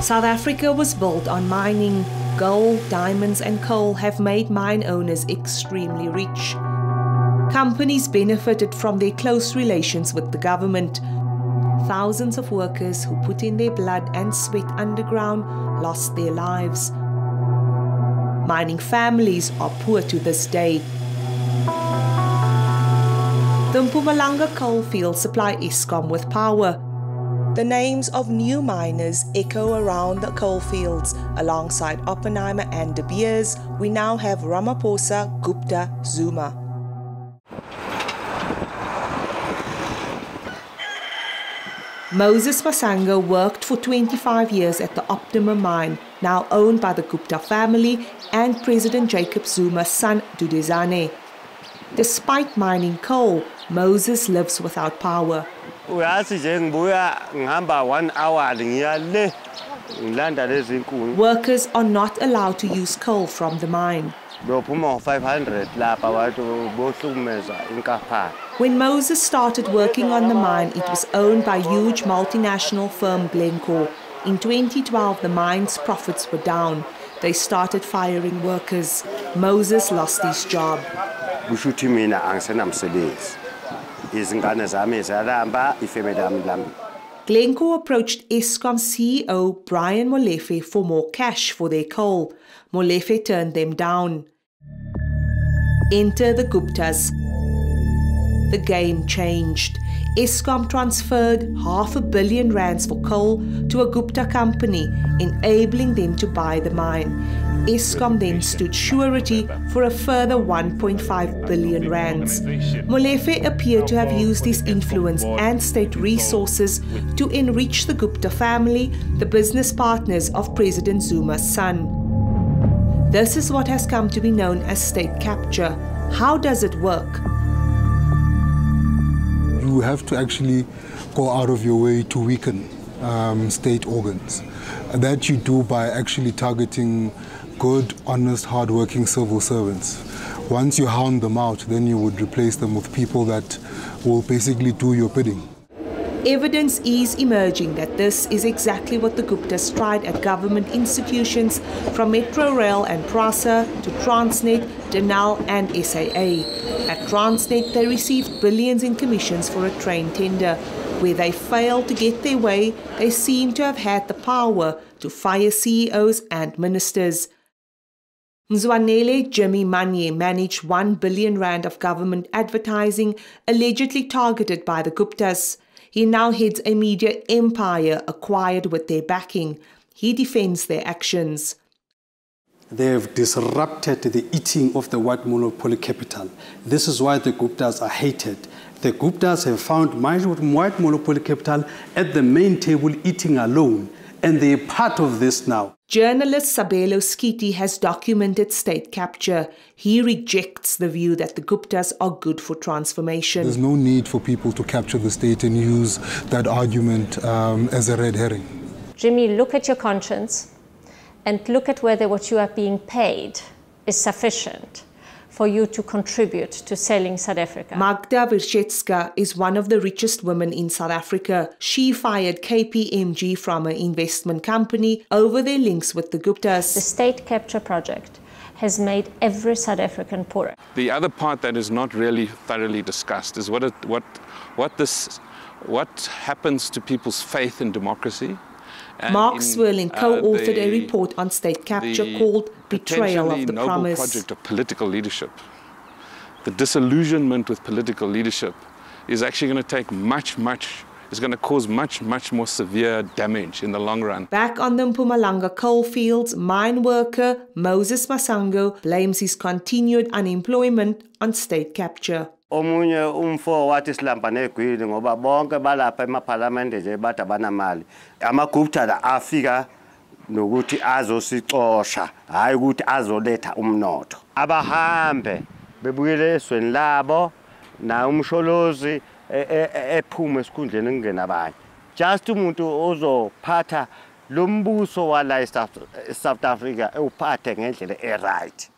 South Africa was built on mining. Gold, diamonds and coal have made mine owners extremely rich. Companies benefited from their close relations with the government. Thousands of workers who put in their blood and sweat underground lost their lives. Mining families are poor to this day. The Mpumalanga coalfields supply Eskom with power. The names of new miners echo around the coalfields. Alongside Oppenheimer and De Beers, we now have Ramaphosa, Gupta, Zuma. Moses Masango worked for 25 years at the Optimum mine, now owned by the Gupta family and President Jacob Zuma's son, Dudezane. Despite mining coal, Moses lives without power. Workers are not allowed to use coal from the mine. When Moses started working on the mine, it was owned by huge multinational firm Glencore. In 2012, the mine's profits were down. They started firing workers. Moses lost his job. Glencore approached Eskom CEO Brian Molefe for more cash for their coal. Molefe turned them down. Enter the Guptas. The game changed. Eskom transferred R500 million for coal to a Gupta company, enabling them to buy the mine. Eskom then stood surety for a further 1.5 billion rands. Molefe appeared to have used his influence and state resources to enrich the Gupta family, the business partners of President Zuma's son. This is what has come to be known as state capture. How does it work? You have to actually go out of your way to weaken state organs. And that you do by actually targeting good, honest, hard-working civil servants. Once you hound them out, then you would replace them with people that will basically do your bidding. Evidence is emerging that this is exactly what the Guptas tried at government institutions, from Metro Rail and PRASA to Transnet, Denel and SAA. At Transnet, they received billions in commissions for a train tender. Where they failed to get their way, they seem to have had the power to fire CEOs and ministers. Mzwanele Jimmy Manyi managed R1 billion of government advertising allegedly targeted by the Guptas. He now heads a media empire acquired with their backing. He defends their actions. They have disrupted the eating of the white monopoly capital. This is why the Guptas are hated. The Guptas have found white monopoly capital at the main table eating alone, and they are part of this now. Journalist Sabelo Skiti has documented state capture. He rejects the view that the Guptas are good for transformation. There's no need for people to capture the state and use that argument as a red herring. Jimmy, look at your conscience and look at whether what you are being paid is sufficient for you to contribute to selling South Africa. Magda Wierzycka is one of the richest women in South Africa. She fired KPMG from her investment company over their links with the Guptas. The state capture project has made every South African poorer. The other part that is not really thoroughly discussed is what happens to people's faith in democracy. Mark Swirling co-authored a report on state capture called Betrayal of the Promise. Project of political leadership. The disillusionment with political leadership is actually going to take is going to cause much more severe damage in the long run. Back on the Mpumalanga coalfields, mine worker Moses Masango blames his continued unemployment on state capture. Omunye umfo wathi silamba negwili ngoba bonke balapha emaparlamente nje bathi abanamali. Amagupta la afika nokuthi azosixosha, hayi ukuthi azoletha umnotho. Abahambe bebuyele esweni labo na umsholozi ephume esikhundleni ngena abanye. Just umuntu ozophatha lo mbuso wala eSouth Africa ewuphathe ngendlela right.